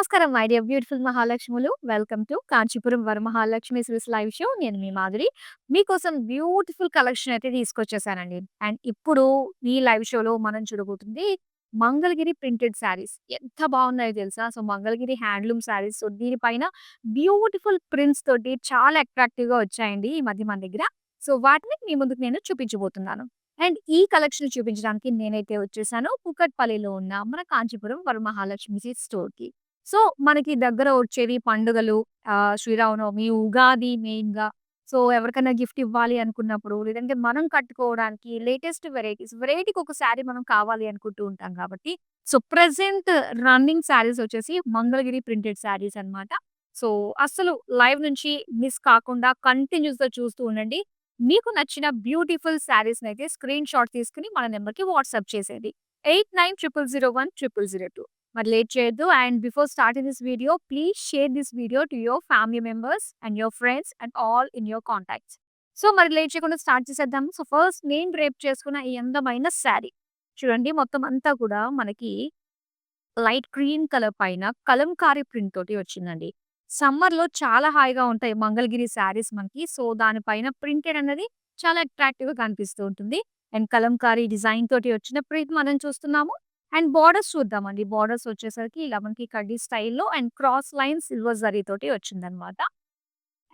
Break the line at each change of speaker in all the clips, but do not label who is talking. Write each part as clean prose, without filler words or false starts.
నమస్కారం my dear beautiful మహాలక్ష్ములు. Welcome to Kanchipuram Varamahalakshmi silks live show. నేను మీ మాధురి. మీకోసం బ్యూటిఫుల్ కలెక్షన్ అయితే తీసుకొచ్చేసానండి. అండ్ ఇప్పుడు ఈ లైవ్ షోలో మనం చూడబోతుంది మంగళగిరి ప్రింటెడ్ శారీస్. ఎంత బాగున్నాయో తెలుసా? So, Mangalagiri handloom saris. So, దీనిపైన బ్యూటిఫుల్ ప్రింట్స్ తోటి చాలా అట్రాక్టివ్‌గా వచ్చాయండి ఈ మధ్య మన దగ్గర. సో, వాటిని మీ ముందుకు నేను చూపించబోతున్నాను. అండ్ ఈ కలెక్షన్ చూపించడానికి నేనైతే వచ్చేసాను కూకట్పల్లిలో ఉన్న మన కాంచీపురం వరమహాలక్ష్మి సిల్క్స్ స్టోర్‌కి. సో, మనకి దగ్గర వచ్చేది పండుగలు, శ్రీరామనవమి, ఉగాది మెయిన్‌గా. సో, ఎవరికైనా గిఫ్ట్ ఇవ్వాలి అనుకున్నప్పుడు, లేదంటే మనం కట్టుకోవడానికి లేటెస్ట్ వెరైటీస్, వెరైటీకి ఒక శారీ మనం కావాలి అనుకుంటూ ఉంటాం కాబట్టి, సో, ప్రెజెంట్ రన్నింగ్ శారీస్ వచ్చేసి మంగళగిరి ప్రింటెడ్ శారీస్ అన్నమాట. సో, అస్సలు లైవ్ నుంచి మిస్ కాకుండా కంటిన్యూస్‌గా చూస్తూ ఉండండి. మీకు నచ్చిన బ్యూటిఫుల్ శారీస్‌నైతే స్క్రీన్ షాట్ తీసుకొని మన నంబర్‌కి వాట్సాప్ చేసేయండి. 8900010002. మరి లేట్ చేయొద్దు. And before starting this video, please share this video to your family members and your friends and all in your contacts. So, మరి లేట్ చేయకుండా స్టార్ట్ చేసేద్దాము. సో, ఫస్ట్ నేను డ్రేప్ చేసుకున్న ఈ అందమైన శారీ. చూడండి, మొత్తం అంతా కూడా మనకి లైట్ క్రీమ్ కలర్ పైన కలంకారీ ప్రింట్ తోటి వచ్చిందండి. సమ్మర్‌లో చాలా హాయిగా ఉంటాయి మంగళగిరి శారీస్ మనకి. సో, దానిపైన ప్రింటెడ్ అన్నది చాలా అట్రాక్టివ్‌గా కనిపిస్తూ ఉంటుంది. అండ్ కలంకారీ డిజైన్ తోటి వచ్చిన ప్రింట్ మనం చూస్తున్నాము. అండ్ బోర్డర్స్ చూద్దామండి. బోర్డర్స్ వచ్చేసరికి ఇలా మనకి కడ్డీ స్టైల్‌లో and cross line silver zari తోటి వచ్చిందనమాట.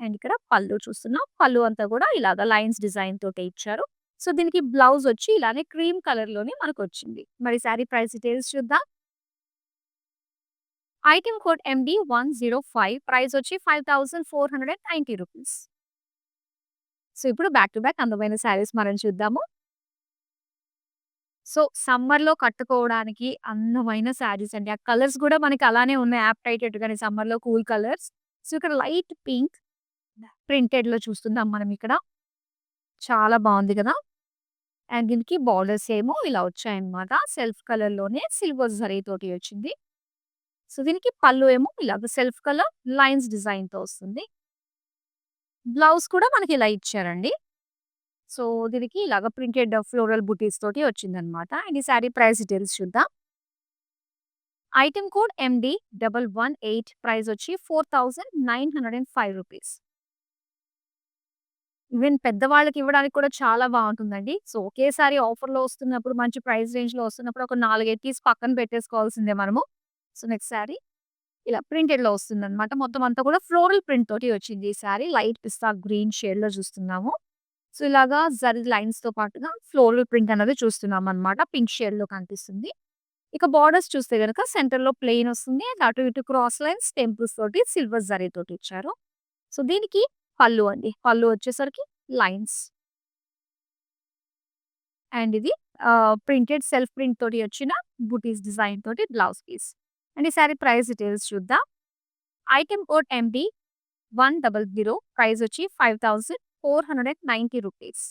అండ్ ఇక్కడ పళ్ళు చూస్తున్నాం. పళ్ళు అంతా కూడా ఇలాగ లైన్స్ డిజైన్ తోటే ఇచ్చారు. సో, దీనికి బ్లౌజ్ వచ్చి ఇలానే క్రీమ్ కలర్‌లోనే మనకొచ్చింది. మరి శారీ ప్రైస్ డీటెయిల్స్ చూద్దాం. ఐటెమ్ కోడ్ ఎండి 105, ప్రైస్ వచ్చి 5490 రూపీస్. సో, ఇప్పుడు బ్యాక్ టు బ్యాక్ అందమైన శారీస్ మనం చూద్దాము. సో, సమ్మర్‌లో కట్టుకోవడానికి అందమైన శారీస్ అండి. ఆ కలర్స్ గూడా మనకి అలానే ఉన్నాయి యాప్ట్ అయ్యేటట్టుగానే సమ్మర్‌లో కూల్ కలర్స్. సో, ఇక్కడ లైట్ పింక్ ప్రింటెడ్‌లో చూస్తున్నాం మనం ఇక్కడ. చాలా బావుంది గదా! అండ్ దీనికి బోర్డర్స్ ఏమో ఇలా వచ్చాయన్నమాట. సెల్ఫ్ కలర్‌లోనే సిల్వర్ జరీ తోటి వచ్చింది. సో, దీనికి పళ్ళు ఏమో ఇలాగ సెల్ఫ్ కలర్ లైన్స్ డిజైన్‌తో వస్తుంది. బ్లౌజ్ కూడా మనకి ఇలా ఇచ్చారండి. సో, దీనికి ఇలాగ ప్రింటెడ్ ఫ్లోరల్ బుటీస్ తోటి వచ్చిందన్నమాట. అండ్ ఈ శారీ ప్రైస్ డీటెయిల్స్ చూద్దాం. ఐటెమ్ కోడ్ ఎండి 118, ప్రైస్ వచ్చి 4905 రూపీస్. ఈవెన్ పెద్దవాళ్ళకి ఇవ్వడానికి కూడా చాలా బావుంటుందండి. సో, ఒకేసారి ఆఫర్‌లో వస్తున్నప్పుడు, మంచి ప్రైస్ రేంజ్‌లో వస్తున్నప్పుడు ఒక 4, 5 తీసి పక్కన పెట్టేసుకోవాల్సిందే మనము. సో, నెక్స్ట్ శారీ ఇలా ప్రింటెడ్‌లో వస్తుందన్నమాట. మొత్తం అంతా కూడా ఫ్లోరల్ ప్రింట్ తోటి వచ్చింది ఈ శారీ. లైట్ పిస్తా గ్రీన్ షేడ్‌లో చూస్తున్నాము. సో, ఇలాగా జరీ లైన్స్‌తో పాటుగా ఫ్లోరల్ ప్రింట్ అనేది చూస్తున్నామన్నమాట. పింక్ షేడ్‌లో కనిపిస్తుంది. ఇక బోర్డర్స్ చూస్తే గనక సెంటర్‌లో ప్లెయిన్ వస్తుంది. అండ్ అటు ఇటు క్రాస్ లైన్స్ టెంపుల్స్ తోటి సిల్వర్ జరీతోటి ఇచ్చారు. సో, దీనికి పళ్ళు అండి. పళ్ళు వచ్చేసరికి లైన్స్. అండ్ ఇది ప్రింటెడ్ సెల్ఫ్ ప్రింట్ తోటి వచ్చిన బుటీస్ డిజైన్ తోటి బ్లౌజ్ పీస్. అండ్ ఈ సారీ ప్రైస్ డీటెయిల్స్ చూద్దాం. ఐటెమ్ కోడ్ ఎండి 100, ప్రైస్ వచ్చి 5490 రూపీస్.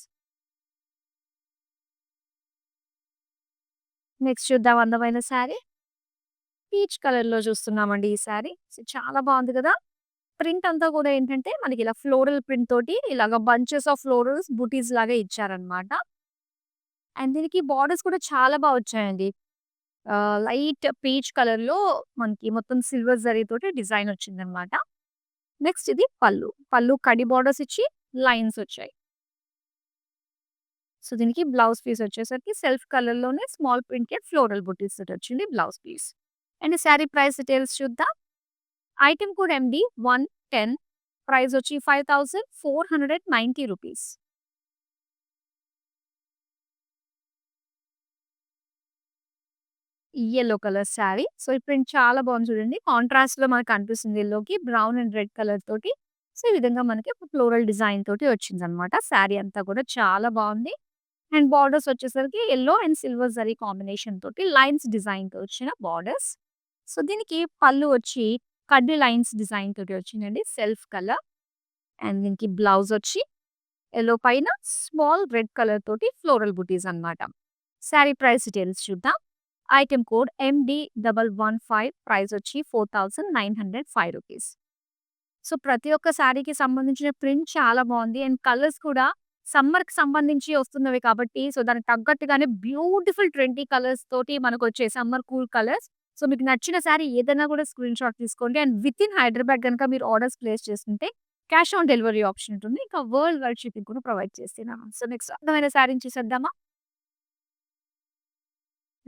నెక్స్ట్ చూద్దాం అందమైన శారీ. పీచ్ కలర్‌లో చూస్తున్నామండి ఈ శారీ. సో, చాలా బావుంది కదా! ప్రింట్ అంతా కూడా ఏంటంటే మనకి ఇలా ఫ్లోరల్ ప్రింట్ తోటి ఇలాగ బంచెస్ ఆఫ్ ఫ్లోరల్స్ బుటీస్ లాగా ఇచ్చారన్నమాట. అండ్ దీనికి బోర్డర్స్ కూడా చాలా బా వచ్చాయండి. లైట్ పీచ్ కలర్‌లో మనకి మొత్తం సిల్వర్ జరీ తోటి డిజైన్ వచ్చిందన్నమాట. నెక్స్ట్ ఇది పళ్ళు. పళ్ళు కడి బోర్డర్స్ ఇచ్చి లైన్స్ వచ్చాయి. సో, దీనికి బ్లౌజ్ పీస్ వచ్చేసరికి సెల్ఫ్ కలర్‌లోనే స్మాల్ ప్రింటెడ్ ఫ్లోరల్ బుటీస్ తోటి వచ్చింది బ్లౌజ్ పీస్. అండ్ ఈ శారీ ప్రైస్ డీటెయిల్స్ చూద్దాం. ఐటెమ్ కోడ్ ఎండి 110, ప్రైస్ వచ్చి 5490 rupees. Yellow colour sari. So, ఈ ప్రింట్ చాలా బాగుంది చూడండి. కాంట్రాస్ట్‌లో మనకు కనిపిస్తుంది యెల్లోకి. బ్రౌన్ అండ్ రెడ్ కలర్ తోటి. సో, ఈ విధంగా మనకి ఫ్లోరల్ డిజైన్ తోటి వచ్చిందనమాట. శారీ అంతా కూడా చాలా బావుంది. అండ్ బోర్డర్స్ వచ్చేసరికి yellow and silver zari combination తోటి లైన్స్ డిజైన్‌తో వచ్చిన బోర్డర్స్. సో, దీనికి పళ్ళు వచ్చి కడ్డీ లైన్స్ డిజైన్ తోటి వచ్చిందండి. Self colour. అండ్ దీనికి బ్లౌజ్ వచ్చి యెల్లో పైన స్మాల్ రెడ్ కలర్ తోటి ఫ్లోరల్ బుటీస్ అన్నమాట. శారీ ప్రైస్ డీటెయిల్స్ చూద్దాం. ఐటెమ్ కోడ్ ఎండి 115, ప్రైస్ వచ్చి 4905 రూపీస్. సో, ప్రతి ఒక్క శారీకి సంబంధించిన ప్రింట్ చాలా బావుంది. అండ్ కలర్స్ కూడా సమ్మర్‌కి సంబంధించి వస్తున్నవి కాబట్టి, సో, దానికి తగ్గట్టుగానే బ్యూటిఫుల్ ట్రెండీ కలర్స్ తోటి మనకొచ్చాయి. Summer cool colours. సో, మీకు నచ్చిన శారీ ఏదైనా కూడా స్క్రీన్‌షాట్ తీసుకోండి. అండ్ వితిన్ హైదరాబాద్ గనుక మీరు ఆర్డర్స్ ప్లేస్ చేసుకుంటే క్యాష్ ఆన్ డెలివరీ ఆప్షన్ ఉంటుంది. ఇంకా వరల్డ్ వైడ్ షిప్పింగ్ కూడా ప్రొవైడ్ చేస్తున్నాము. సో, నెక్స్ట్ అందమైన శారీని చూసేద్దామా?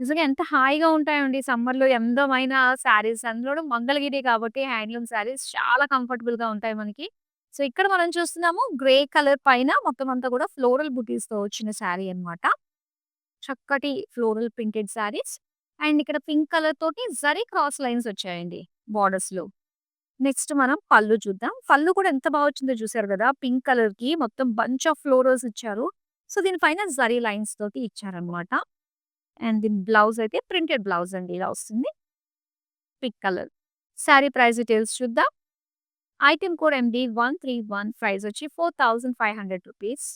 నిజంగా ఎంత హాయిగా ఉంటాయండి సమ్మర్‌లో అందమైన శారీస్. అందులోను మంగళగిరి కాబట్టి హ్యాండ్లూమ్ శారీస్ చాలా కంఫర్టబుల్‌గా ఉంటాయి మనకి. సో, ఇక్కడ మనం చూస్తున్నాము గ్రే కలర్ పైన మొత్తం అంతా కూడా ఫ్లోరల్ బుటీస్‌తో వచ్చిన శారీ అన్నమాట. చక్కటి ఫ్లోరల్ ప్రింటెడ్ శారీస్. అండ్ ఇక్కడ పింక్ కలర్ తోటి జరీ క్రాస్ లైన్స్ వచ్చాయండి బోర్డర్స్‌లో. నెక్స్ట్ మనం పళ్ళు చూద్దాం. పళ్ళు కూడా ఎంత బా వచ్చిందో చూసారు గదా! పింక్ కలర్‌కి మొత్తం బంచ్ ఆఫ్ ఫ్లోరల్స్ ఇచ్చారు. సో, దీని పైన జరీ లైన్స్ తోటి ఇచ్చారన్నమాట. అండ్ దీని బ్లౌజ్ అయితే ప్రింటెడ్ బ్లౌజ్ అండి ఇలా వస్తుంది. Pink colour. Sari price details చూద్దాం. ఐటెమ్ కోడ్ ఎండి 131 ప్రైస్ వచ్చి రూ. 4500.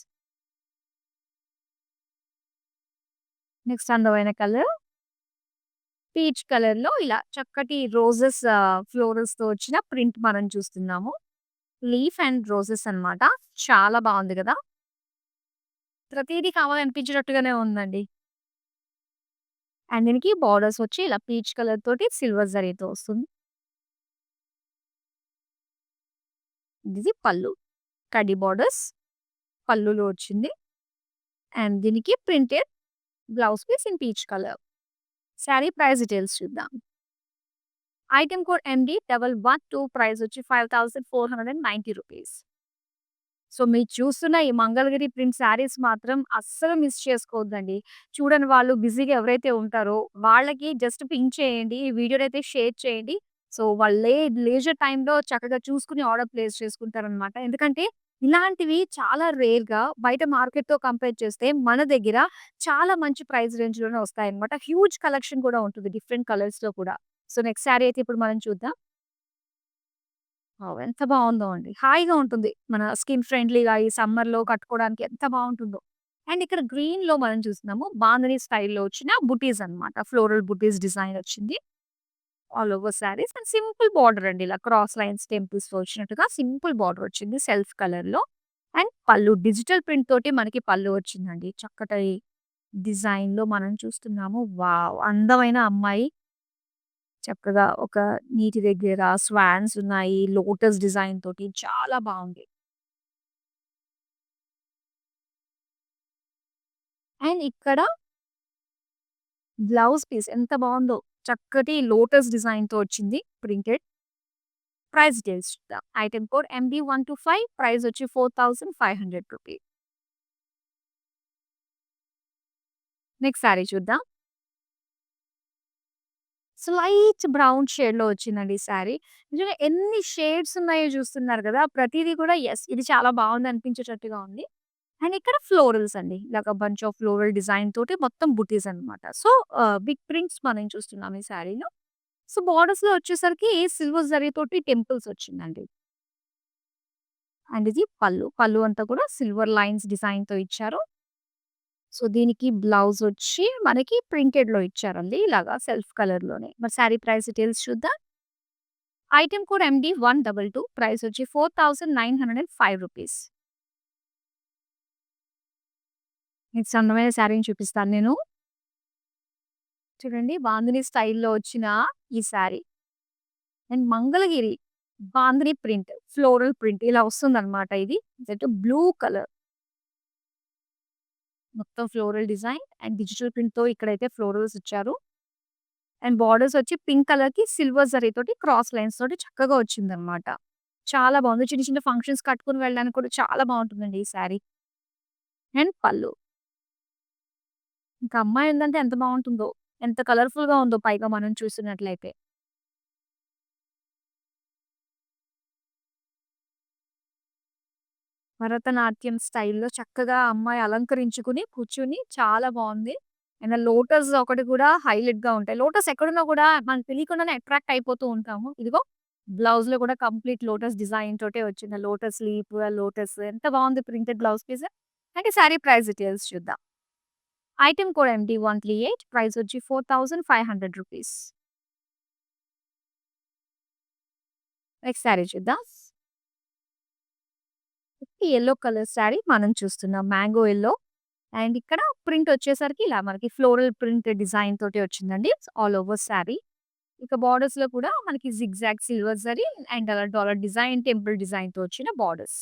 నెక్స్ట్ అందమైన కలర్ పీచ్ కలర్‌లో ఇలా చక్కటి రోజెస్ ఫ్లోరల్స్‌తో వచ్చిన ప్రింట్ మనం చూస్తున్నాము. లీఫ్ అండ్ రోజెస్ అన్నమాట. చాలా బావుంది గదా! ప్రతీదీ కావాలనిపించేటట్టుగానే ఉందండి. అండ్ దీనికి బోర్డర్స్ వచ్చి ఇలా పీచ్ కలర్ తోటి సిల్వర్ జరీతో వస్తుంది. ఇది పళ్ళు. కడ్డీ బోర్డర్స్ పళ్ళులో వచ్చింది. అండ్ దీనికి printed blouse piece in peach colour. Sari price details చూద్దాం. ఐటెమ్ కోడ్ ఎండి 112 ప్రైస్ వచ్చి రూ. 5490. సో, మీరు చూస్తున్న ఈ మంగళగిరి ప్రింట్ శారీస్ మాత్రం అస్సలు మిస్ చేసుకోవద్దండి. చూడని వాళ్ళు బిజీగా ఎవరైతే ఉంటారో వాళ్ళకి జస్ట్ పింక్ చేయండి. ఈ వీడియోనైతే షేర్ చేయండి. సో, వాళ్ళే లీజర్ టైమ్‌లో చక్కగా చూసుకొని ఆర్డర్ ప్లేస్ చేసుకుంటారనమాట. ఎందుకంటే ఇలాంటివి చాలా రేర్‌గా బయట మార్కెట్‌తో కంపేర్ చేస్తే మన దగ్గర చాలా మంచి ప్రైస్ రేంజ్‌లోనే వస్తాయన్నమాట. హ్యూజ్ కలెక్షన్ కూడా ఉంటుంది డిఫరెంట్ కలర్స్‌లో కూడా. సో, నెక్స్ట్ శారీ అయితే ఇప్పుడు మనం చూద్దాం. వావ్! ఎంత బావుందో అండి. హాయిగా ఉంటుంది. మన స్కిన్ ఫ్రెండ్లీగా ఈ సమ్మర్‌లో కట్టుకోవడానికి ఎంత బావుంటుందో. అండ్ ఇక్కడ గ్రీన్‌లో మనం చూస్తున్నాము. బాందిని స్టైల్‌లో వచ్చిన బుటీస్ అన్నమాట. ఫ్లోరల్ బుటీస్ డిజైన్ వచ్చింది. All over saris and simple border అండి. ఇలా క్రాస్ లైన్స్ టెంపుల్స్‌తో వచ్చినట్టుగా సింపుల్ బార్డర్ వచ్చింది సెల్ఫ్ కలర్‌లో. అండ్ పళ్ళు డిజిటల్ ప్రింట్ తోటి మనకి పళ్ళు వచ్చిందండి. చక్కటి డిజైన్‌లో మనం చూస్తున్నాము. వావ్! అందమైన అమ్మాయి చక్కగా ఒక నీటి దగ్గర స్వాన్స్ ఉన్నాయి. లోటస్ డిజైన్ తోటి చాలా బావుంది. అండ్ ఇక్కడ బ్లౌజ్ పీస్ ఎంత బావుందో. చక్కటి లోటస్ డిజైన్‌తో వచ్చింది ప్రింటెడ్. ప్రైస్ డీటెయిల్స్ చూద్దాం. ఐటెమ్ కోడ్ ఎంబీ125 ప్రైస్ వచ్చి రూ. 4500. నెక్స్ట్ సారీ చూద్దాం. స్లైట్ బ్రౌన్ షేడ్‌లో వచ్చిందండి ఈ సారీ. నిజంగా ఎన్ని షేడ్స్ ఉన్నాయో చూస్తున్నారు గదా! ప్రతీది కూడా యెస్ ఇది చాలా బావుంది అనిపించేటట్టుగా ఉంది. అండ్ ఇక్కడ ఫ్లోరల్స్ అండి. ఇలాగ బంచ్ ఆఫ్ ఫ్లోరల్ డిజైన్ తోటి మొత్తం బుటీస్ అన్నమాట. సో, బిగ్ ప్రింట్స్ మనం చూస్తున్నాం ఈ సారీలో. సో, బోర్డర్స్‌లో వచ్చేసరికి సిల్వర్ జరీతోటి టెంపుల్స్ వచ్చిందండి. అండ్ ఇది పళ్ళు. పళ్ళు అంతా కూడా సిల్వర్ లైన్స్ డిజైన్‌తో ఇచ్చారు. సో, దీనికి బ్లౌజ్ వచ్చి మనకి ప్రింటెడ్‌లో ఇచ్చారండి. ఇలాగా సెల్ఫ్ కలర్‌లోనే. మరి సారీ ప్రైస్ డీటెయిల్స్ చూద్దాం. ఐటెమ్ కోడ్ ఎండి 122 ప్రైస్ వచ్చి రూ. 4905. నెక్స్ట్ అందమైన సారీని చూపిస్తాను నేను. చూడండి బాందిని స్టైల్‌లో వచ్చిన ఈ sorry. And Mangalagiri bandhani print, floral print ఇలా వస్తుందన్నమాట ఇది. That blue colour. మొత్తం ఫ్లోరల్ డిజైన్ అండ్ డిజిటల్ ప్రింట్‌తో ఇక్కడైతే ఫ్లోరల్స్ ఇచ్చారు. అండ్ బోర్డర్స్ వచ్చి పింక్ కలర్‌కి సిల్వర్ జరీతోటి క్రాస్ లైన్స్ తోటి చక్కగా వచ్చిందన్నమాట. చాలా బాగుంది. చిన్న చిన్న ఫంక్షన్స్ కట్టుకొని వెళ్ళడానికి కూడా చాలా బాగుంటుందండి ఈ సారీ. అండ్ పళ్ళు. ఇంకా అమ్మాయి ఉందంటే ఎంత బాగుంటుందో. ఎంత కలర్‌ఫుల్‌గా ఉందో పైగా మనం చూస్తున్నట్లయితే. భరతనాట్యం స్టైల్‌లో చక్కగా అమ్మాయి అలంకరించుకొని కూర్చొని చాలా బావుంది. అండ్ లోటస్ ఒకటి కూడా హైలైట్‌గా ఉంటాయి. లోటస్ ఎక్కడున్నా కూడా మనకు తెలియకుండానే అట్రాక్ట్ అయిపోతూ ఉంటాము. ఇదిగో బ్లౌజ్‌లో కూడా కంప్లీట్ లోటస్ డిజైన్ తోటే వచ్చింది. లోటస్ లీఫ్, లోటస్ ఎంత బావుంది ప్రింటెడ్ బ్లౌజ్ పీస్. అంటే సారీ ప్రైస్ డీటెయిల్స్ చూద్దాం. ఐటెమ్ కోడ్ ఎండి 138 ప్రైస్ వచ్చి రూ. 4500. నెక్స్ట్ సారీ చూద్దాం. యెల్లో కలర్ సారీ మనం చూస్తున్నాం. Mango yellow. అండ్ ఇక్కడ ప్రింట్ వచ్చేసరికి ఇలా మనకి ఫ్లోరల్ ప్రింట్ డిజైన్ తోటి వచ్చిందండి. All over sorry. ఇక బోర్డర్స్‌లో కూడా మనకి జిగ్‌జాగ్ సిల్వర్ జరీ అండ్ అలా డాలర్ డిజైన్, టెంపుల్ డిజైన్‌తో వచ్చిన బోర్డర్స్.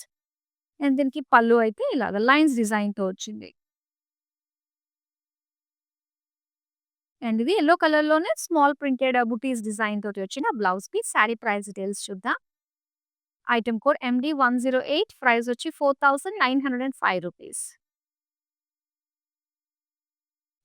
అండ్ దీనికి పల్లు అయితే ఇలాగ లైన్స్ డిజైన్‌తో వచ్చింది. అండ్ ఇది యెల్లో కలర్‌లోనే స్మాల్ ప్రింటెడ్ బుటీస్ డిజైన్ తోటి వచ్చిన blouse piece. Sari price details చూద్దాం. ఐటెమ్ కోడ్ MD108 ప్రైస్ వచ్చి రూ. 4905.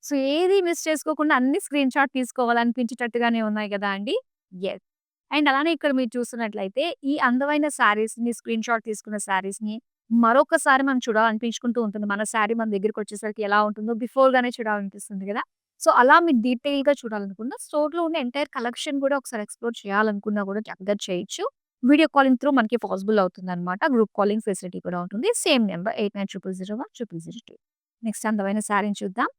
సో, ఏది మిస్ చేసుకోకుండా అన్ని స్క్రీన్ షాట్ తీసుకోవాలనిపించేటట్టుగానే ఉన్నాయి గదా అండి. యెస్. అండ్ అలానే ఇక్కడ మీరు చూస్తున్నట్లయితే ఈ అందమైన శారీస్‌ని స్క్రీన్ షాట్ తీసుకున్న శారీస్‌ని మరొకసారి మనం చూడాలనిపించుకుంటూ ఉంటుంది. మన శారీ మన దగ్గరికొచ్చేసరికి ఎలా ఉంటుందో బిఫోర్‌గానే చూడాలనిపిస్తుంది గదా! సో, అలా మీరు డీటెయిల్‌గా చూడాలనుకున్న స్టోర్‌లో ఉన్న ఎంటైర్ కలెక్షన్ గూడా ఒకసారి ఎక్స్‌ప్లోర్ చేయాలనుకున్నా గూడా చక్కగా చేయొచ్చు. వీడియో కాలింగ్ త్రూ మనకి పాసిబుల్ అవుతుందన్నమాట. గ్రూప్ కాలింగ్ ఫెసిలిటీ కూడా ఉంటుంది. Same number 8900010002. నెక్స్ట్ అందమైన శారీని చూద్దాం.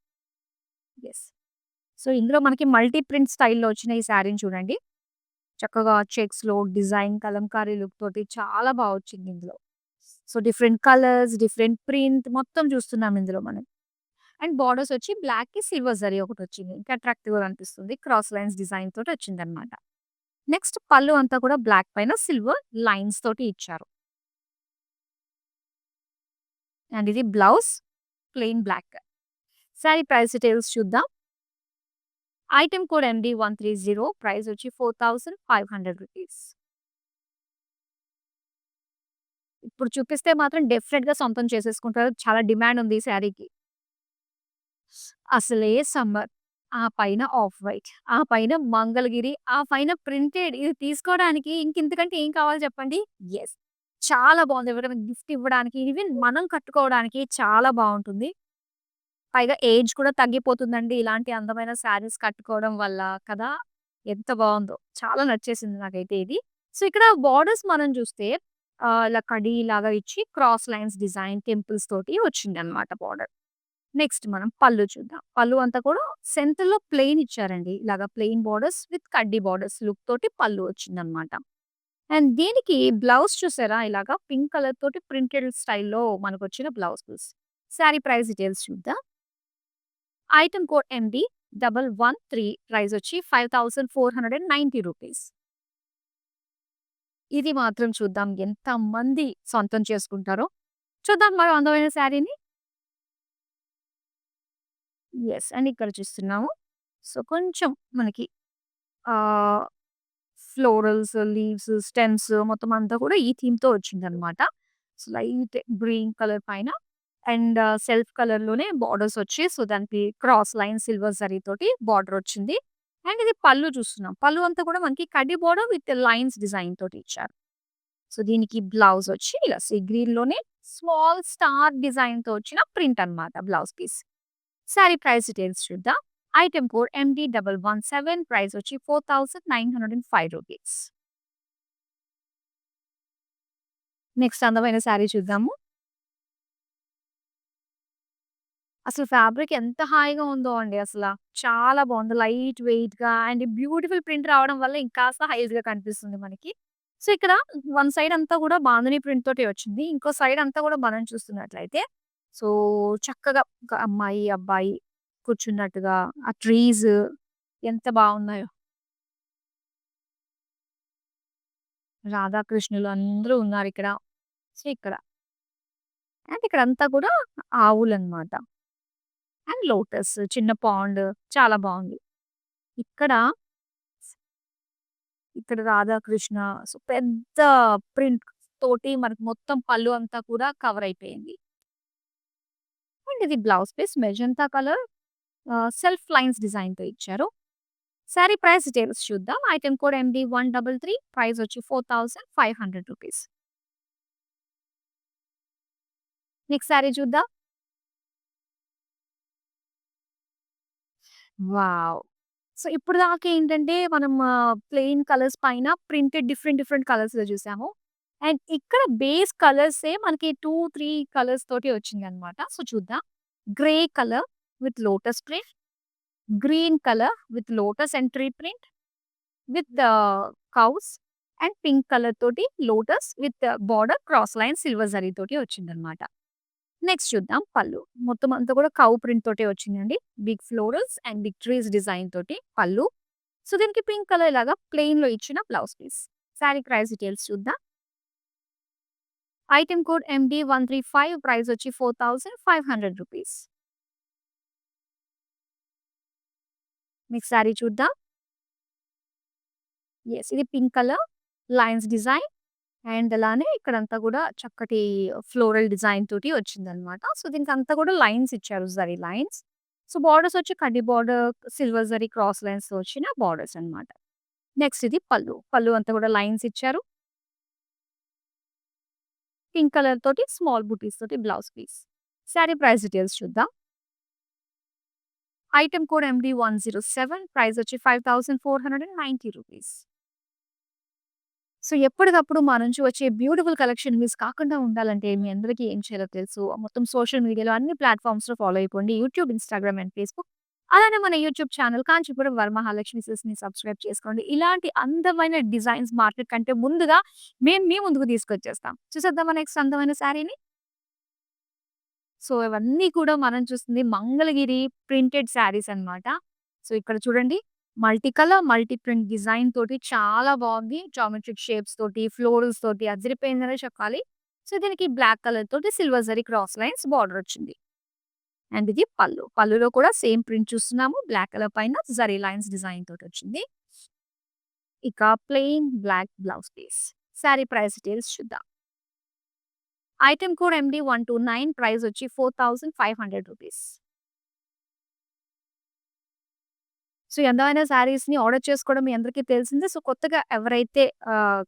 యెస్. సో, ఇందులో మనకి మల్టీ ప్రింట్ స్టైల్‌లో వచ్చిన ఈ శారీని చూడండి. చక్కగా చెక్స్‌లో డిజైన్ కలంకారీ లుక్ తోటి చాలా బా వచ్చింది ఇందులో. So, different colours, different print మొత్తం చూస్తున్నాం ఇందులో మనం. అండ్ బోర్డర్స్ వచ్చి బ్లాక్‌కి సిల్వర్ జరీ ఒకటొచ్చింది. ఇంకా అట్రాక్టివ్‌గా అనిపిస్తుంది. క్రాస్ లైన్స్ డిజైన్ తోటి వచ్చిందన్నమాట. నెక్స్ట్ పళ్ళు అంతా కూడా బ్లాక్ పైన సిల్వర్ లైన్స్ తోటి ఇచ్చారు. అండ్ ఇది blouse plain black. Sari price details చూద్దాం. ఐటెమ్ కోడ్ MD130 ప్రైస్ వచ్చి రూ. 4500. ఇప్పుడు చూపిస్తే మాత్రం డెఫినెట్‌గా సొంతం చేసేసుకుంటారు. చాలా డిమాండ్ ఉంది ఈ శారీకి. అసలే సమ్మర్. ఆ పైన ఆఫ్ వైట్. ఆ పైన మంగళగిరి. ఆ పైన ప్రింటెడ్ ఇది తీసుకోవడానికి ఇంకింతకంటే ఏం కావాలి చెప్పండి? యెస్. చాలా బావుంది. ఎవరైనా గిఫ్ట్ ఇవ్వడానికి ఈవెన్ మనం కట్టుకోవడానికి చాలా బావుంటుంది. పైగా ఏజ్ కూడా తగ్గిపోతుందండి. ఇలాంటి అందమైన శారీస్ కట్టుకోవడం వల్ల కదా! ఎంత బావుందో. చాలా నచ్చేసింది నాకైతే ఇది. సో, ఇక్కడ బోర్డర్స్ మనం చూస్తే ఇలా కడీలాగా ఇచ్చి క్రాస్ లైన్స్ డిజైన్ టెంపుల్స్ తోటి వచ్చిందన్నమాట బోర్డర్. నెక్స్ట్ మనం పళ్ళు చూద్దాం. పళ్ళు అంతా కూడా సెంటర్‌లో ప్లెయిన్ ఇచ్చారండి. ఇలాగా ప్లెయిన్ బోర్డర్స్ విత్ కడ్డీ బోర్డర్స్ లుక్ తోటి పళ్ళు వచ్చిందన్నమాట. అండ్ దీనికి బ్లౌజ్ చూసారా? ఇలాగా పింక్ కలర్ తోటి ప్రింటెడ్ స్టైల్‌లో మనకొచ్చిన blouse piece. Sari price details చూద్దాం. ఐటెమ్ కోడ్ MD113 ప్రైస్ వచ్చి రూ. 5490. ఇది మాత్రం చూద్దాం ఎంతమంది సొంతం చేసుకుంటారో. చూద్దాం మరో అందమైన శారీని. యెస్. అండ్ ఇక్కడ చూస్తున్నాము. సో, కొంచెం మనకి ఆహ్, ఫ్లోరల్స్, లీవ్స్, స్టెమ్స్ మొత్తం అంతా కూడా ఈ థీమ్‌తో వచ్చిందనమాట. సో, లైట్ గ్రీన్ కలర్ పైన అండ్ సెల్ఫ్ కలర్‌లోనే బోర్డర్స్ వచ్చి సో, దానికి క్రాస్ లైన్ సిల్వర్ జరీతోటి బార్డర్ వచ్చింది. అండ్ ఇది పళ్ళు చూస్తున్నాం. పళ్ళు అంతా కూడా మనకి కడ్డీ బోర్డర్ విత్ లైన్స్ డిజైన్ తోటి ఇచ్చారు. సో, దీనికి బ్లౌజ్ వచ్చి ఇలా సీ గ్రీన్‌లోనే స్మాల్ స్టార్ డిజైన్‌తో వచ్చిన ప్రింట్ అన్నమాట blouse piece. Sari price details చూద్దాం. ఐటెమ్ కోడ్ MD117 ప్రైస్ వచ్చి రూ. 4905. నెక్స్ట్ అందమైన శారీ చూద్దాము. అసలు ఫ్యాబ్రిక్ ఎంత హాయిగా ఉందో అండి అసల. చాలా బావుంది. లైట్ వెయిట్‌గా అండ్ బ్యూటిఫుల్ ప్రింట్ రావడం వల్ల ఇంకాస్త హైల్డ్‌గా కనిపిస్తుంది మనకి. సో, ఇక్కడ వన్ సైడ్ అంతా కూడా బాందిని ప్రింట్ తోటి వచ్చింది. ఇంకో సైడ్ అంతా కూడా మనం చూస్తున్నట్లయితే సో, చక్కగా ఒక అమ్మాయి, అబ్బాయి కూర్చున్నట్టుగా ఆ ట్రీస్ ఎంత బావున్నాయో. రాధాకృష్ణులు అందరూ ఉన్నారిక్కడ. సో, ఇక్కడ అండ్ ఇక్కడంతా కూడా ఆవులనమాట. అండ్ లోటస్ చిన్న పాండ్ చాలా బావుంది. ఇక్కడ ఇక్కడ రాధాకృష్ణ సో, పెద్ద ప్రింట్ తోటి మనకు మొత్తం పళ్ళు అంతా కూడా కవర్ అయిపోయింది. అండ్ ఇది blouse piece magenta colour self lines డిజైన్‌తో ఇచ్చారు. శారీ ప్రైస్ డీటెయిల్స్ చూద్దాం. ఐటెమ్ కోడ్ MD133 ప్రైస్ వచ్చి రూ. 4500. నెక్స్ట్ శారీ చూద్దాం. వావ్! సో, ఇప్పటిదాకా ఏంటంటే మనం ప్లెయిన్ కలర్స్ పైన ప్రింటెడ్ డిఫరెంట్ డిఫరెంట్ కలర్స్‌లో చూసాము. అండ్ ఇక్కడ బేస్ కలర్సే మనకి 2, 3 కలర్స్ తోటి వచ్చిందనమాట. సో, చూద్దాం. Grey colour with lotus print, green colour with lotus and tree print with cows and pink colour తోటి lotus with border cross line silver zari తోటి వచ్చిందనమాట. నెక్స్ట్ చూద్దాం పళ్ళు. మొత్తం అంతా కూడా కౌ ప్రింట్ తోటే వచ్చిందండి. Big florals and big trees design తోటి పళ్ళు. సో, దీనికి పింక్ కలర్ లాగా ప్లెయిన్‌లో ఇచ్చిన blouse piece. Sari price details చూద్దాం. ఐటెమ్ కోడ్ MD135 ప్రైస్ వచ్చి ₹4,500. నెక్స్ట్ శారీ చూద్దాం. యెస్. ఇది pink colour lines design and అలానే ఇక్కడంతా కూడా చక్కటి ఫ్లోరల్ డిజైన్ తోటి వచ్చిందనమాట. సో, దీనికంతా కూడా లైన్స్ ఇచ్చారు. జరీ లైన్స్. సో, బోర్డర్స్ వచ్చి కడ్డీ బోర్డర్, సిల్వర్ జరీ క్రాస్ లైన్స్‌తో వచ్చిన బోర్డర్స్ అన్నమాట. నెక్స్ట్ ఇది పల్లు. పల్లు అంతా కూడా లైన్స్ ఇచ్చారు. పింక్ కలర్ తోటి స్మాల్ బుటీస్ తోటి blouse piece. Sari price details చూద్దాం. ఐటెమ్ కోడ్ MD107 ప్రైస్ వచ్చి ₹5,490. సో, ఎప్పటికప్పుడు మా నుంచి వచ్చే బ్యూటిఫుల్ కలెక్షన్ మిస్ కాకుండా ఉండాలంటే మీ అందరికీ ఏం చేయాలో తెలుసు. మొత్తం సోషల్ మీడియాలో అన్ని ప్లాట్‌ఫార్మ్స్‌లో ఫాలో అయిపోండి. YouTube, Instagram and Facebook. అలానే మన యూట్యూబ్ ఛానల్ కాంచీపురం వరమహాలక్ష్మి సిల్క్స్‌ని సబ్స్క్రైబ్ చేసుకోండి. ఇలాంటి అందమైన డిజైన్స్ మార్కెట్ కంటే ముందుగా మేము మీ ముందుకు తీసుకొచ్చేస్తాం. చూసేద్దామా నెక్స్ట్ అందమైన శారీని? సో, ఇవన్నీ కూడా మనం చూస్తుంది మంగళగిరి ప్రింటెడ్ శారీస్ అన్నమాట. సో, ఇక్కడ చూడండి multi colour, multi print design తోటి చాలా బాగుంది. జామెట్రిక్ షేప్స్ తోటి, ఫ్లోరల్స్ తోటి అదిరిపోయిందనే చెప్పాలి. సో, దీనికి బ్లాక్ కలర్ తోటి silver zari cross lines border వచ్చింది. అండ్ ఇది పల్లు. పల్లులో కూడా సేమ్ ప్రింట్ చూస్తున్నాము. బ్లాక్ కలర్ పైన జరీ లైన్స్ డిజైన్ తోటి వచ్చింది. ఇక plain black blouse piece. Sari price details చూద్దాం. ఐటెమ్ కోడ్ MD129 ప్రైస్ వచ్చి ₹4,500. సో, ఈ అందమైన శారీస్‌ని ఆర్డర్ చేసుకోవడం మీ అందరికీ తెలిసిందే. సో, కొత్తగా ఎవరైతే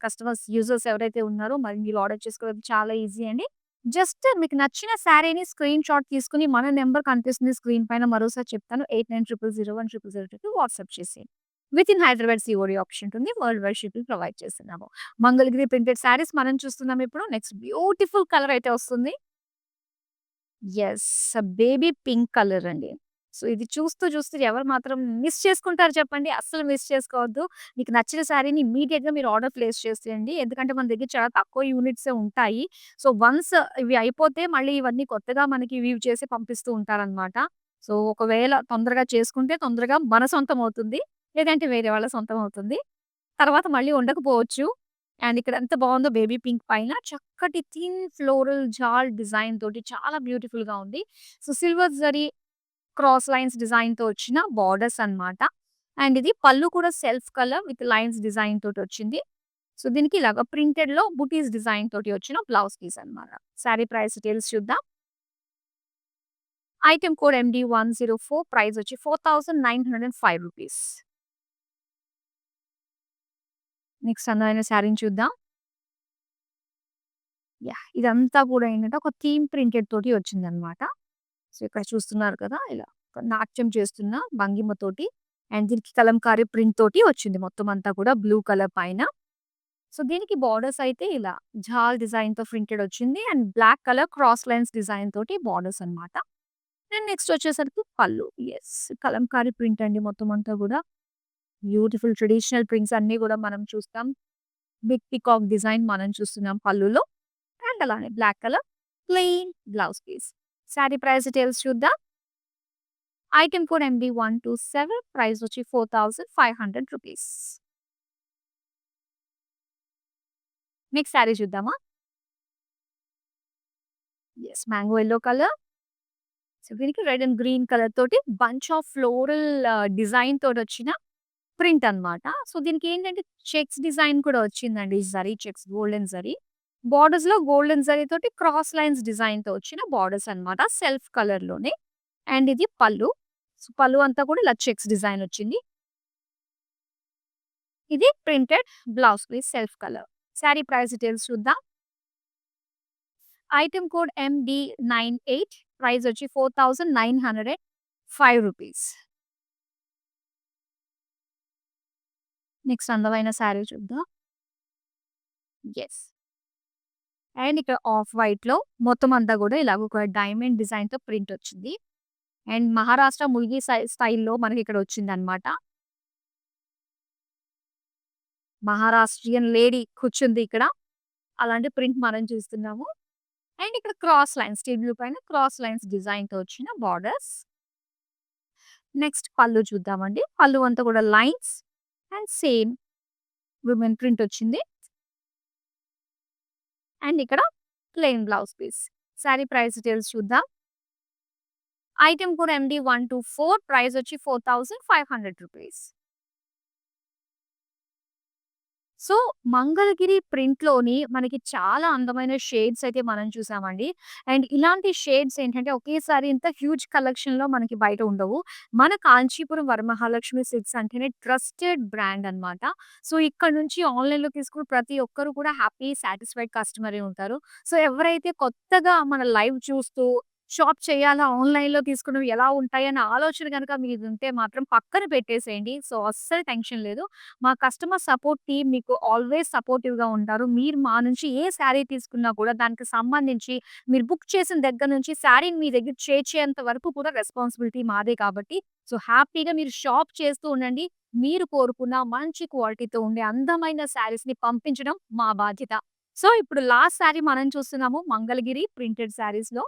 కస్టమర్స్, యూజర్స్ ఎవరైతే ఉన్నారో మరి మీరు ఆర్డర్ చేసుకోవడం చాలా ఈజీ అండి. జస్ట్ మీకు నచ్చిన శారీని స్క్రీన్ షాట్ తీసుకొని మన నంబర్ కనిపిస్తుంది స్క్రీన్ పైన మరోసారి చెప్తాను 8900010002కి వాట్సాప్ చేసేయండి. వితిన్ హైదరాబాద్ సీఓడీ ఆప్షన్ ఉంటుంది. వరల్డ్ వైడ్ షిప్పింగ్ ప్రొవైడ్ చేస్తున్నాము. మంగళగిరి ప్రింటెడ్ శారీస్ మనం చూస్తున్నాం ఇప్పుడు. నెక్స్ట్ బ్యూటిఫుల్ కలర్ అయితే వస్తుంది. యెస్. బేబీ పింక్ కలర్ అండి. సో, ఇది చూస్తూ ఎవరు మాత్రం మిస్ చేసుకుంటారు చెప్పండి? అస్సలు మిస్ చేసుకోవద్దు. మీకు నచ్చిన శారీని ఇమ్మీడియేట్‌గా మీరు ఆర్డర్ ప్లేస్ చేసేయండి. ఎందుకంటే మన దగ్గర చాలా తక్కువ యూనిట్సే ఉంటాయి. సో, వన్స్ ఇవి అయిపోతే మళ్ళీ ఇవన్నీ కొత్తగా మనకి వీవ్ చేసి పంపిస్తూ ఉంటారనమాట. సో, ఒకవేళ తొందరగా చేసుకుంటే తొందరగా మన సొంతం అవుతుంది. లేదంటే వేరే వాళ్ళ సొంతం అవుతుంది. తర్వాత మళ్ళీ ఉండకపోవచ్చు. అండ్ ఇక్కడ ఎంత బావుందో బేబీ పింక్ పైన చక్కటి థిన్ ఫ్లోరల్ జాల్ డిజైన్ తోటి చాలా బ్యూటిఫుల్‌గా ఉంది. So, silver zari cross lines డిజైన్‌తో వచ్చిన బోర్డర్స్ అన్నమాట. అండ్ ఇది పళ్ళు కూడా self colour with lines design తోటొచ్చింది. సో, దీనికి ఇలాగ ప్రింటెడ్‌లో బుటీస్ డిజైన్ తోటి వచ్చిన బ్లౌజ్ పీస్ అన్నమాట. శారీ ప్రైస్ డీటెయిల్స్ చూద్దాం. ఐటెమ్ కోడ్ MD104 ప్రైస్ వచ్చి ₹4,905. నెక్స్ట్ అందమైన శారీని చూద్దాం. యాహ్! ఇదంతా కూడా ఏంటంటే ఒక థీమ్ ప్రింటెడ్ తోటి వచ్చిందన్నమాట. సో, ఇక్కడ చూస్తున్నారు కదా! ఇలా ఒక నాట్యం చేస్తున్న భంగిమతోటి అండ్ దీనికి కలంకారీ ప్రింట్ తోటి వచ్చింది మొత్తం అంతా కూడా బ్లూ కలర్ పైన. సో, దీనికి బోర్డర్స్ అయితే ఇలా జాల్ డిజైన్‌తో ప్రింటెడ్ వచ్చింది and black colour cross lines design తోటి బోర్డర్స్ అన్నమాట. అండ్ నెక్స్ట్ వచ్చేసరికి పళ్ళు. యెస్. కలంకారీ ప్రింట్ అండి మొత్తం అంతా కూడా. బ్యూటిఫుల్ ట్రెడిషనల్ ప్రింట్స్ అన్నీ కూడా మనం చూస్తాం. బిగ్ పీకాక్ డిజైన్ మనం చూస్తున్నాం పళ్ళులో. అండ్ అలానే black colour plain blouse piece. Sari price details చూద్దాం. ఐటెమ్ కోడ్ MD127 ప్రైస్ వచ్చి ₹4,500. నెక్స్ట్ శారీ చూద్దామా? Yes. Mango yellow colour. So, దీనికి రెడ్ అండ్ గ్రీన్ కలర్ తోటి బంచ్ ఆఫ్ ఫ్లోరల్ డిజైన్ తోటొచ్చిన ప్రింట్ అన్నమాట. సో, దీనికి ఏంటంటే చెక్స్ డిజైన్ కూడా వచ్చిందండి. Zari checks golden zari. బోర్డర్స్‌లో గోల్డెన్ జరీ తోటి క్రాస్ లైన్స్ డిజైన్‌తో వచ్చిన బోర్డర్స్ అన్నమాట. సెల్ఫ్ కలర్‌లోనే. అండ్ ఇది పళ్ళు. సో, పళ్ళు అంతా కూడా ఇలా చెక్స్ డిజైన్ వచ్చింది. ఇది printed blouse piece self colour. Sari price details చూద్దాం. ఐటెమ్ కోడ్ MD98 ప్రైస్ వచ్చి ₹4,905. నెక్స్ట్ అందమైన శారీ చూద్దాం. యెస్. అండ్ ఇక్కడ ఆఫ్ వైట్‌లో మొత్తం అంతా కూడా ఇలాగ ఒక డైమండ్ డిజైన్‌తో ప్రింట్ వచ్చింది. అండ్ మహారాష్ట్ర ముల్గి స్టైల్‌లో మనకి ఇక్కడ వచ్చిందన్నమాట. మహారాష్ట్రియన్ లేడీ కూర్చుంది ఇక్కడ. అలాంటి ప్రింట్ మనం చూస్తున్నాము. అండ్ ఇక్కడ క్రాస్ లైన్స్ స్టీల్ బ్లూ పైన క్రాస్ లైన్స్ డిజైన్‌తో వచ్చిన బోర్డర్స్. నెక్స్ట్ పళ్ళు చూద్దామండి. పళ్ళు అంతా కూడా lines and same women print వచ్చింది. అండ్ ఇక్కడ plain blouse piece. Sari price details చూద్దాం. ఐటెమ్ కోడ్ MD124, ప్రైస్ వచ్చి 4500 రూపీస్. సో, మంగళగిరి ప్రింట్‌లోని మనకి చాలా అందమైన షేడ్స్ అయితే మనం చూసామండి. అండ్ ఇలాంటి షేడ్స్ ఏంటంటే ఒకేసారి ఇంత హ్యూజ్ కలెక్షన్‌లో మనకి బయట ఉండవు. మన కాంచీపురం వరమహాలక్ష్మి సిల్క్స్ అంటేనే ట్రస్టెడ్ బ్రాండ్ అన్నమాట. సో, ఇక్కడ నుంచి ఆన్‌లైన్‌లో తీసుకున్న ప్రతి ఒక్కరు కూడా హ్యాపీ, సాటిస్ఫైడ్ కస్టమరే ఉంటారు. సో, ఎవరైతే కొత్తగా మన లైవ్ చూస్తూ షాప్ చేయాలా, ఆన్‌లైన్‌లో తీసుకున్నవి ఎలా ఉంటాయన్న ఆలోచన గనక మీదుంటే మాత్రం పక్కన పెట్టేసేయండి. సో, అస్సలు టెన్షన్ లేదు. మా కస్టమర్ సపోర్ట్ టీమ్ మీకు ఆల్వేస్ సపోర్టివ్‌గా ఉంటారు. మీరు మా నుంచి ఏ శారీ తీసుకున్నా కూడా దానికి సంబంధించి మీరు బుక్ చేసిన దగ్గర నుంచి శారీని మీ దగ్గర చేర్చేంత వరకు కూడా రెస్పాన్సిబిలిటీ మాదే కాబట్టి, సో, హ్యాపీగా మీరు షాప్ చేస్తూ ఉండండి. మీరు కోరుకున్న మంచి క్వాలిటీతో ఉండే అందమైన శారీస్‌ని పంపించడం మా బాధ్యత. సో, ఇప్పుడు లాస్ట్ శారీ మనం చూస్తున్నాము మంగళగిరి ప్రింటెడ్ శారీస్‌లో.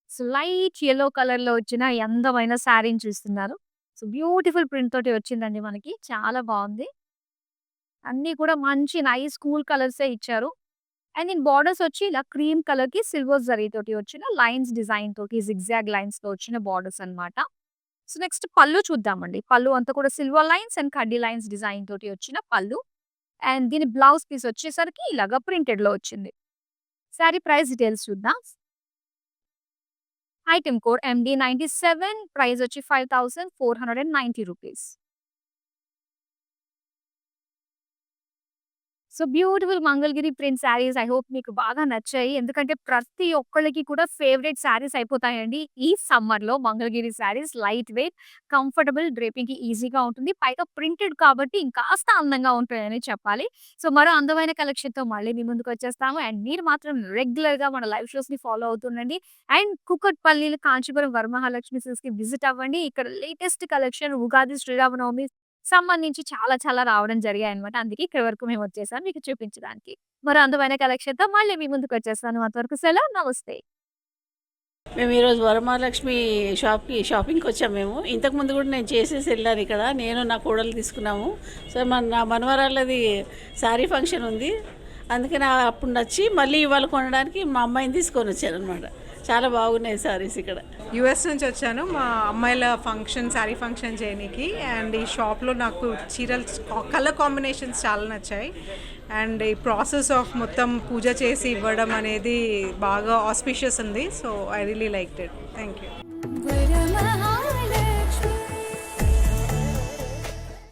సో, లైట్ యెల్లో కలర్‌లో వచ్చిన ఈ అందమైన శారీని చూస్తున్నారు. సో, బ్యూటిఫుల్ ప్రింట్ తోటి వచ్చిందండి మనకి. చాలా బావుంది. అన్నీ కూడా మంచి నైస్ కూల్ కలర్సే ఇచ్చారు. అండ్ దీని బోర్డర్స్ వచ్చి ఇలా క్రీమ్ కలర్‌కి సిల్వర్ జరీ తోటి వచ్చిన లైన్స్ డిజైన్ తోటి జిగ్‌జాగ్ లైన్స్‌తో వచ్చిన బోర్డర్స్ అన్నమాట. సో, నెక్స్ట్ పళ్ళు చూద్దామండి. పళ్ళు అంతా కూడా సిల్వర్ లైన్స్ అండ్ కడ్డీ లైన్స్ డిజైన్ తోటి వచ్చిన పళ్ళు. అండ్ దీని బ్లౌజ్ పీస్ వచ్చేసరికి ఇలాగా ప్రింటెడ్‌లో వచ్చింది. శారీ ప్రైస్ డీటెయిల్స్ చూద్దాం. ఐటెమ్ కోడ్ MD97, ప్రైస్ వచ్చి 5490 rupees. So, beautiful Mangalagiri print saris I hope మీకు బాగా నచ్చాయి. ఎందుకంటే ప్రతి ఒక్కళ్ళకి కూడా ఫేవరెట్ శారీస్ అయిపోతాయండి. ఈ సమ్మర్‌లో Mangalagiri saris light weight, comfortable, డ్రేపింగ్‌కి ఈజీగా ఉంటుంది. పైగా ప్రింటెడ్ కాబట్టి ఇంకాస్త అందంగా ఉంటాయని చెప్పాలి. సో, మరో అందమైన కలెక్షన్‌తో మళ్ళీ మీ ముందుకొచ్చేస్తాము. అండ్ మీరు మాత్రం రెగ్యులర్‌గా మన లైవ్ షోస్‌ని ఫాలో అవుతుండండి. అండ్ కూకట్పల్లిలో కాంచీపురం వరమహాలక్ష్మి సిల్క్స్‌కి విజిట్ అవ్వండి. ఇక్కడ లేటెస్ట్ కలెక్షన్ ఉగాది, శ్రీరామనవమి సంబంధించి చాలా చాలా రావడం జరిగాయన్నమాట. అందుకే ఇక్కడి వరకు మేమొచ్చేసాం మీకు చూపించడానికి. మరో అందమైన కలెక్షన్‌తో మళ్ళీ మీ ముందుకొచ్చేస్తాను. అంతవరకు సెలవు. నమస్తే.
మేము ఈరోజు వరమహాలక్ష్మి షాపింగ్కి వచ్చాము మేము. ఇంతకుముందు కూడా నేను చేసేసి వెళ్ళాను ఇక్కడ. నేను నా కోడలు తీసుకున్నాము. సో నా మనవరాళ్ళది శారీ ఫంక్షన్ ఉంది. అందుకని అప్పుడు నచ్చి మళ్ళీ ఇవాళ కొనడానికి మా అమ్మాయిని తీసుకొని వచ్చాను అనమాట. చాలా బాగున్నాయి శారీస్ ఇక్కడ.
యూఎస్ నుంచి వచ్చాను మా అమ్మాయిల ఫంక్షన్ శారీ ఫంక్షన్ చేయడానికి. అండ్ ఈ షాప్లో నాకు చీరలు కలర్ కాంబినేషన్స్ చాలా నచ్చాయి. అండ్ ఈ ప్రాసెస్ ఆఫ్ మొత్తం పూజ చేసి ఇవ్వడం అనేది బాగా ఆస్పిషియస్ ఉంది. So I really liked it. Thank you.